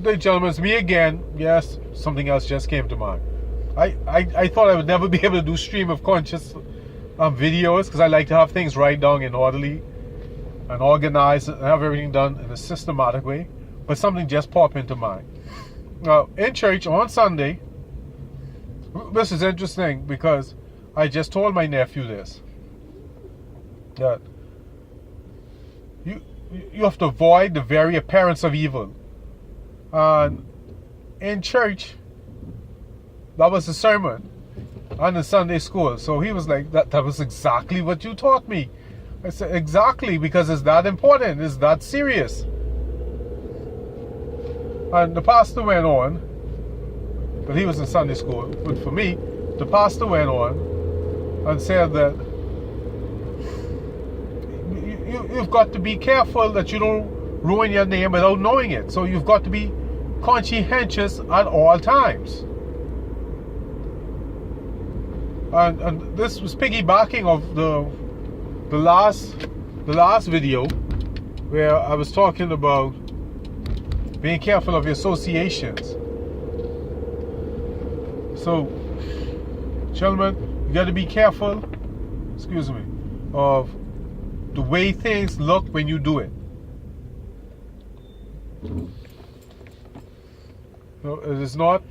Good day, gentlemen. It's me again. Yes, something else just came to mind. I thought I would never be able to do stream of conscious videos because I like to have things right down in orderly and organized and have everything done in a systematic way. But something just popped into mind. Now, in church on Sunday, this is interesting because I just told my nephew this, that you have to avoid the very appearance of evil. And in church, that was the sermon on the Sunday school. So he was like, that was exactly what you taught me. I said, exactly, because it's that important, it's that serious. And the pastor went on, but he was in Sunday school. But for me, the pastor went on and said that you've got to be careful that you don't ruin your name without knowing it. So you've got to be conscientious at all times. And this was piggybacking of the last video where I was talking about being careful of your associations. So, gentlemen, you got to be careful, of the way things look when you do it. No, it is not,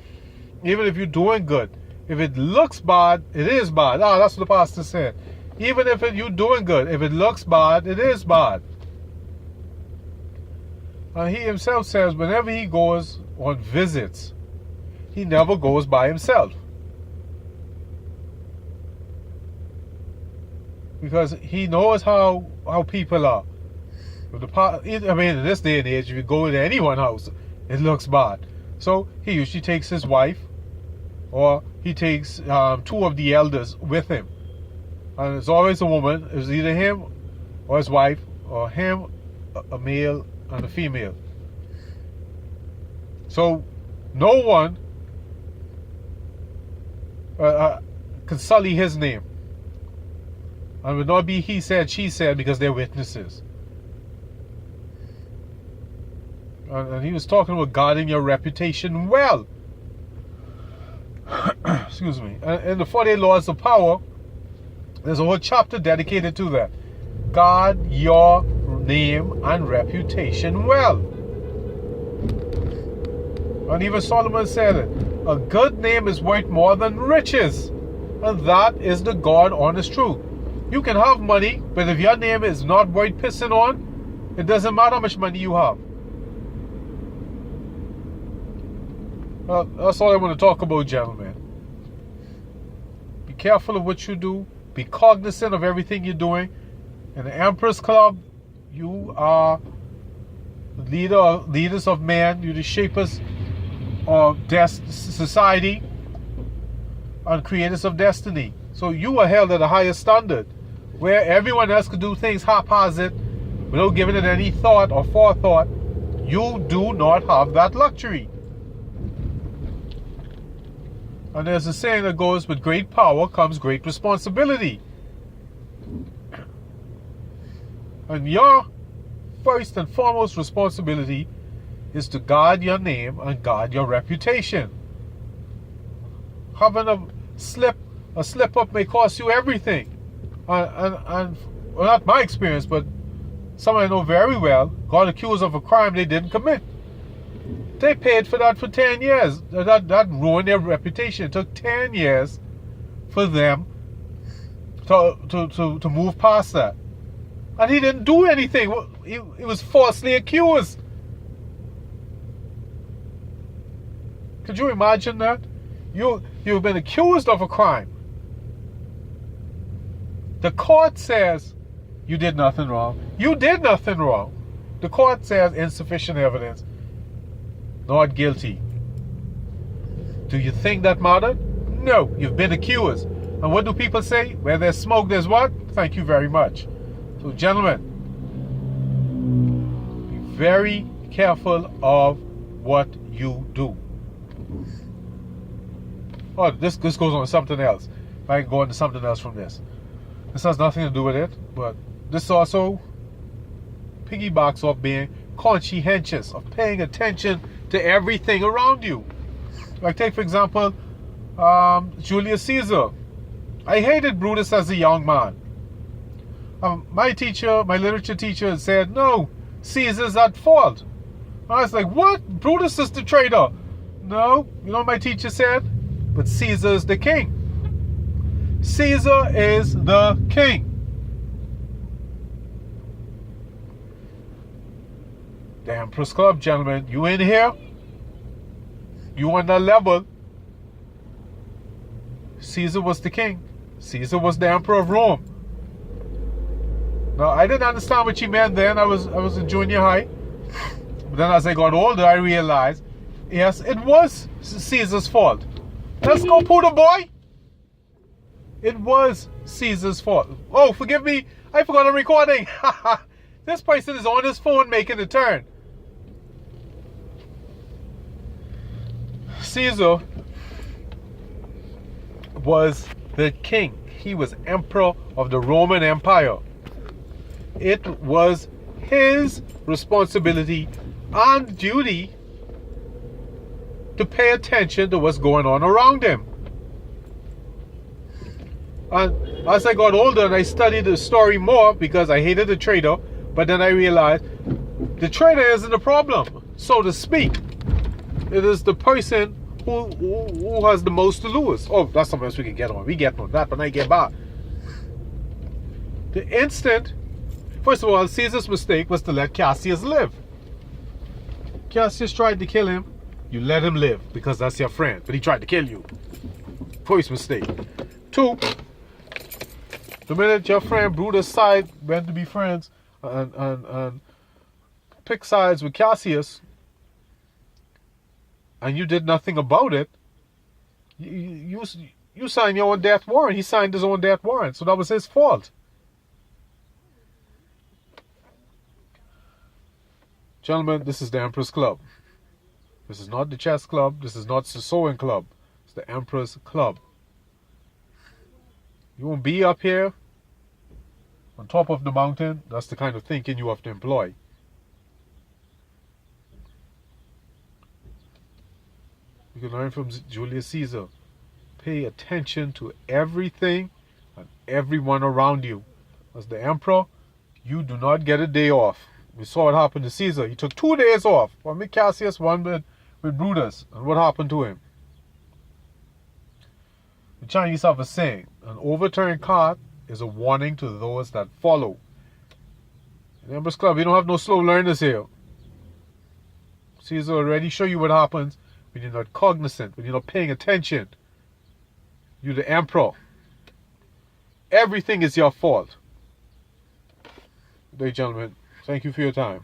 even if you're doing good, if it looks bad, it is bad. That's what the pastor said. Even if you're doing good, if it looks bad, it is bad. And he himself says whenever he goes on visits, he never goes by himself. Because he knows how people are. I mean, in this day and age, if you go to anyone's house, it looks bad. So he usually takes his wife, or he takes two of the elders with him. And it's always a woman. It's either him or his wife, or him, a male, and a female. So no one can sully his name. And would not be he said, she said, because they're witnesses. And he was talking about guarding your reputation well. Excuse me. And in the 48 Laws of Power, there's a whole chapter dedicated to that. Guard your name and reputation well. And even Solomon said it. A good name is worth more than riches. And that is the God honest truth. You can have money, but if your name is not worth pissing on, it doesn't matter how much money you have. That's all I want to talk about, gentlemen. Be careful of what you do. Be cognizant of everything you're doing. In the Emperor's Club, you are the leaders of man. You're the shapers of society and creators of destiny. So you are held at a higher standard, where everyone else could do things haphazard without giving it any thought or forethought. You do not have that luxury. And there's a saying that goes, with great power comes great responsibility. And your first and foremost responsibility is to guard your name and guard your reputation. Having a slip up may cost you everything. And well, not my experience, but someone I know very well got accused of a crime they didn't commit. They paid for that for 10 years. That ruined their reputation. It took 10 years for them to move past that. And he didn't do anything. He was falsely accused. Could you imagine that? You've been accused of a crime. The court says you did nothing wrong. You did nothing wrong. The court says insufficient evidence. Not guilty. Do you think that mattered? No, you've been accused. And what do people say? Where there's smoke, there's what? Thank you very much. So, gentlemen, be very careful of what you do. Oh, this goes on to something else. I can go into something else from this. This has nothing to do with it, but this also piggybacks off being conscientious, of paying attention to everything around you. Like take for example, Julius Caesar. I hated Brutus as a young man. My teacher, my literature teacher, said, no, Caesar's at fault. I was like, what? Brutus is the traitor. No, you know what my teacher said? But Caesar's the king. Caesar is the king. The Emperor's Club, gentlemen. You in here? You on that level? Caesar was the king. Caesar was the emperor of Rome. Now, I didn't understand what she meant then. I was in junior high. But then as I got older, I realized, yes, it was Caesar's fault. Let's go, Poodle boy. It was Caesar's fault. Oh, forgive me. I forgot I'm recording. This person is on his phone making a turn. Caesar was the king. He was emperor of the Roman Empire. It was his responsibility and duty to pay attention to what's going on around him. And as I got older and I studied the story more because I hated the traitor, but then I realized the traitor isn't the problem, so to speak. It is the person who has the most to lose. Oh, that's something else we can get on. We get on that, but I get back. The instant, first of all, Caesar's mistake was to let Cassius live. Cassius tried to kill him. You let him live because that's your friend, but he tried to kill you. First mistake. Two, the minute your friend Brutus side went to be friends and pick sides with Cassius, and you did nothing about it, you signed your own death warrant. He signed his own death warrant, so that was his fault. Gentlemen, this is the Emperor's Club. This is not the chess club. This is not the sewing club. It's the Emperor's Club. You won't be up here on top of the mountain. That's the kind of thinking you have to employ. You can learn from Julius Caesar. Pay attention to everything and everyone around you. As the emperor, you do not get a day off. We saw what happened to Caesar. He took 2 days off. One with Cassius, one with Brutus. And what happened to him? The Chinese have a saying, an overturned cart is a warning to those that follow. In the Emperor's Club, we don't have no slow learners here. Caesar already show you what happens when you're not cognizant, when you're not paying attention. You're the emperor. Everything is your fault. Good day, gentlemen. Thank you for your time.